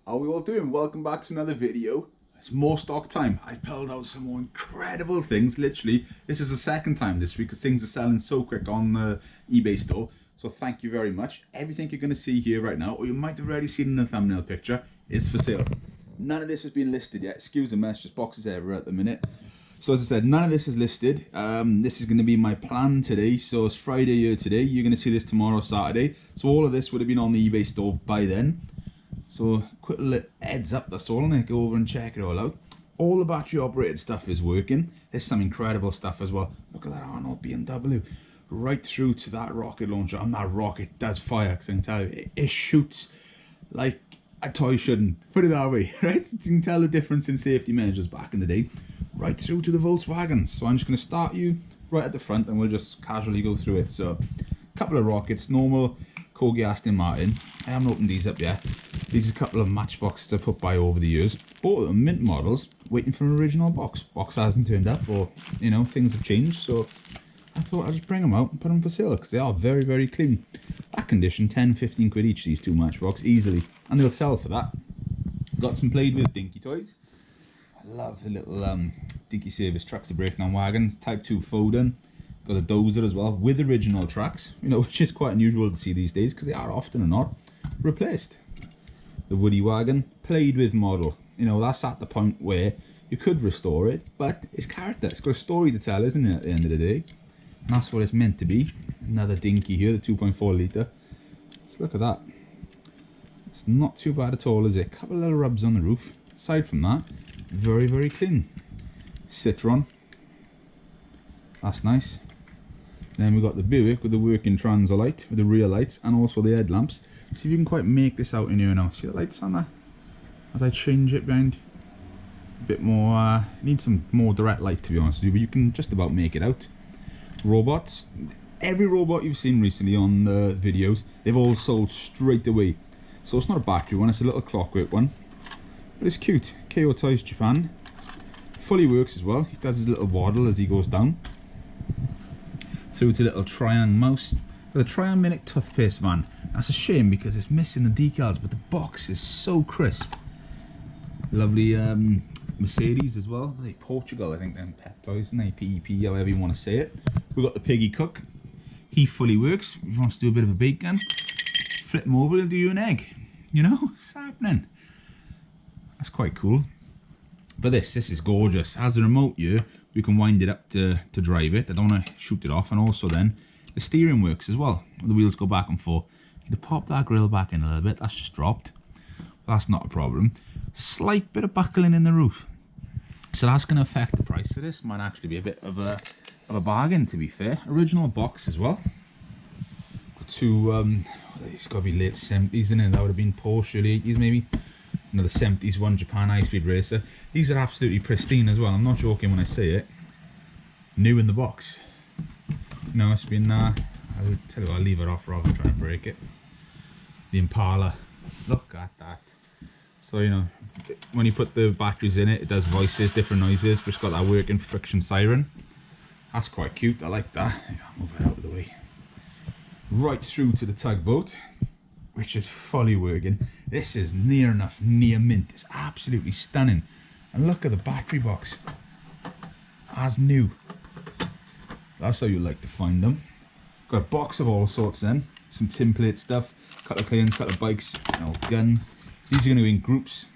How are we all doing? Welcome back to another video. It's more stock time. I pulled out some more incredible things. Literally, this is the second time this week because things are selling so quick on the eBay store. So thank you very much. Everything you're going to see here right now, or you might have already seen in the thumbnail picture, is for sale. None of this has been listed yet. Excuse the mess, just boxes everywhere at the minute. So as I said, none of this is listed. This is going to be my plan today. So it's Friday here today. You're going to see this tomorrow, Saturday. So all of this would have been on the eBay store by then. So quick little heads up, that's all. I'm going to go over and check it all out. All the battery operated stuff is working. There's some incredible stuff as well. Look at that Arnold BMW. Right through to that rocket launcher. And that rocket does fire, because I can tell you, it shoots like a toy shouldn't. Put it that way, right? You can tell the difference in safety measures back in the day. Right through to the Volkswagens. So I'm just going to start you right at the front and we'll just casually go through it. So a couple of rockets, normal Corgi Aston Martin. I haven't opened these up yet. These are a couple of matchboxes I put by over the years. Both of them mint models, waiting for an original box. Box hasn't turned up, or you know, things have changed. So I thought I'd just bring them out and put them for sale because they are very, very clean. That condition, 10-15 quid each, these two matchbox, easily. And they'll sell for that. Got some played with Dinky toys. I love the little Dinky service trucks, the breakdown wagons. Type 2 Foden. Got a dozer as well with original tracks, you know, which is quite unusual to see these days because they are often or not replaced. The Woody wagon, played with model. You know, that's at the point where you could restore it, but it's character. It's got a story to tell, isn't it, at the end of the day? And that's what it's meant to be. Another Dinky here, the 2.4 litre. Let's look at that. It's not too bad at all, is it? A couple of little rubs on the roof. Aside from that, very, very clean. Citron. That's nice. Then we've got the Buick with the working transolite, with the rear lights, and also the headlamps. See if you can quite make this out in here now. See the lights on there? As I change it behind, a bit more, need some more direct light to be honest with you, but you can just about make it out. Robots. Every robot you've seen recently on the videos, they've all sold straight away. So it's not a battery one, it's a little clockwork one. But it's cute. KO Toys Japan. Fully works as well. He does his little waddle as he goes down. Through to little Triang mouse. With a Triang Minute toothpaste van. That's a shame because it's missing the decals, but the box is so crisp. Lovely Mercedes as well. They Portugal, I think, them Pep Toys, and they PEP, however you want to say it. We've got the Piggy Cook. He fully works. If you want to do a bit of a bacon, flip him over, he'll do you an egg. You know, Sappppaning. That's quite cool. But this is gorgeous. Has a remote here. We can wind it up to drive it. I don't want to shoot it off. And also then, the steering works as well. The wheels go back and forth. You can pop that grille back in a little bit. That's just dropped. That's not a problem. Slight bit of buckling in the roof. So that's going to affect the price of this. Might actually be a bit of a bargain, to be fair. Original box as well. Got two, it's got to be late 70s, in it. That would have been Porsche, early 80s maybe. Another 70s one, Japan high-speed racer. These are absolutely pristine as well. I'm not joking when I say it. New in the box. No, it's been, I'll tell you what, I'll leave it off rather than try and break it. The Impala. Look at that. So, you know, when you put the batteries in it, it does voices, different noises, but it's got that working friction siren. That's quite cute. I like that. I'll move it out of the way. Right through to the Tugboat, which is fully working. This is near enough near mint. It's absolutely stunning. And look at the battery box. As new. That's how you like to find them. Got a box of all sorts then. Some Tinplate stuff. Couple of cleans, couple of bikes, you know, gun. These are going to be in groups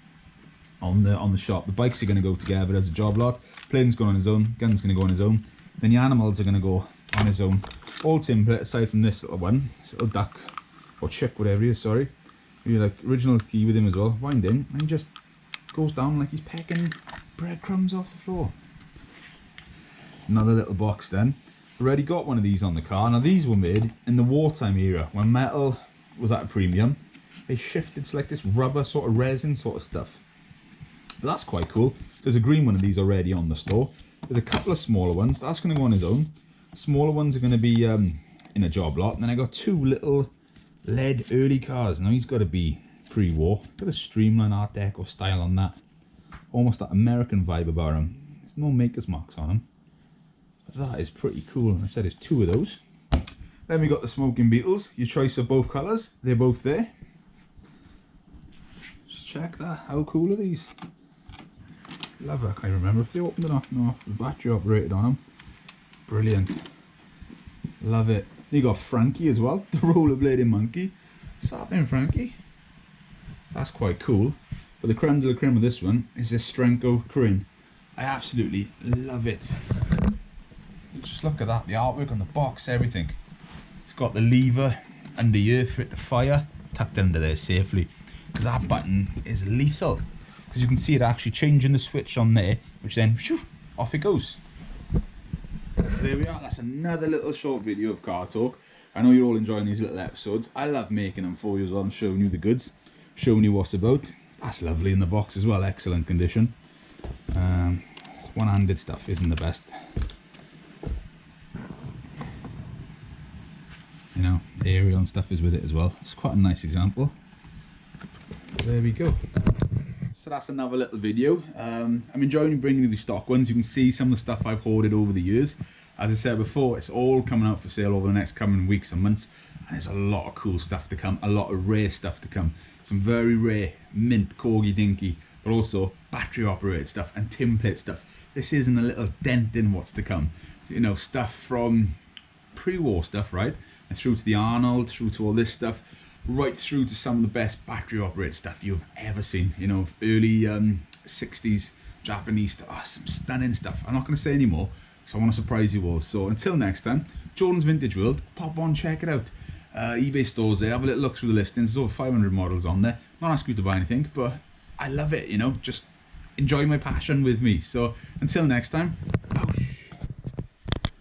on the shop. The bikes are going to go together as a job lot. Plane's going on his own. Gun's going to go on his own. Then the animals are going to go on his own. All Tinplate aside from this little one. This little duck. Or chick, whatever he is, sorry. You like original key with him as well. Wind him and he just goes down like he's pecking breadcrumbs off the floor. Another little box then. Already got one of these on the car. Now these were made in the wartime era when metal was at a premium. They shifted to like this rubber sort of resin sort of stuff. But that's quite cool. There's a green one of these already on the store. There's a couple of smaller ones. That's going to go on his own. Smaller ones are going to be in a job lot. And then I got two little lead early cars. Now he's got to be pre-war. Look at the streamline art deco style on that. Almost that American vibe about him. There's no maker's marks on him. But that is pretty cool. I said there's two of those. Then we got the smoking Beatles. Your choice of both colours. They're both there. Just check that. How cool are these? Love it. I can't remember if they opened or not. No, the battery operated on them. Brilliant. Love it. You got Frankie as well, the rollerblading monkey. Sappppaning Frankie. That's quite cool. But the creme de la creme of this one is this Strenko crane. I absolutely love it. Just look at that, the artwork on the box, everything. It's got the lever under here for it to fire. I've tucked it under there safely because that button is lethal. Because you can see it actually changing the switch on there, which then whew, off it goes. So there we are, that's another little short video of car talk. I know you're all enjoying these little episodes. I love making them for you as well and showing you the goods, showing you what's about. That's lovely in the box as well, excellent condition. One-handed stuff isn't the best. You know, aerial and stuff is with it as well. It's quite a nice example. There we go. So that's another little video. I'm enjoying bringing you the stock ones. You can see some of the stuff I've hoarded over the years. As I said before, it's all coming out for sale over the next coming weeks and months. And there's a lot of cool stuff to come, a lot of rare stuff to come. Some very rare mint Corgi Dinky, but also battery operated stuff and Tinplate stuff. This isn't a little dent in what's to come. You know, stuff from pre-war stuff, right? And through to the Arnold, through to all this stuff, right through to some of the best battery operated stuff you've ever seen. You know, early 60s Japanese stuff. Oh, some stunning stuff. I'm not going to say any more, so I want to surprise you all. So until next time, Jordan's Vintage World, pop on, check it out. eBay stores there, have a little look through the listings. There's over 500 models on there. Not asking you to buy anything, but I love it, you know, just enjoy my passion with me. So until next time,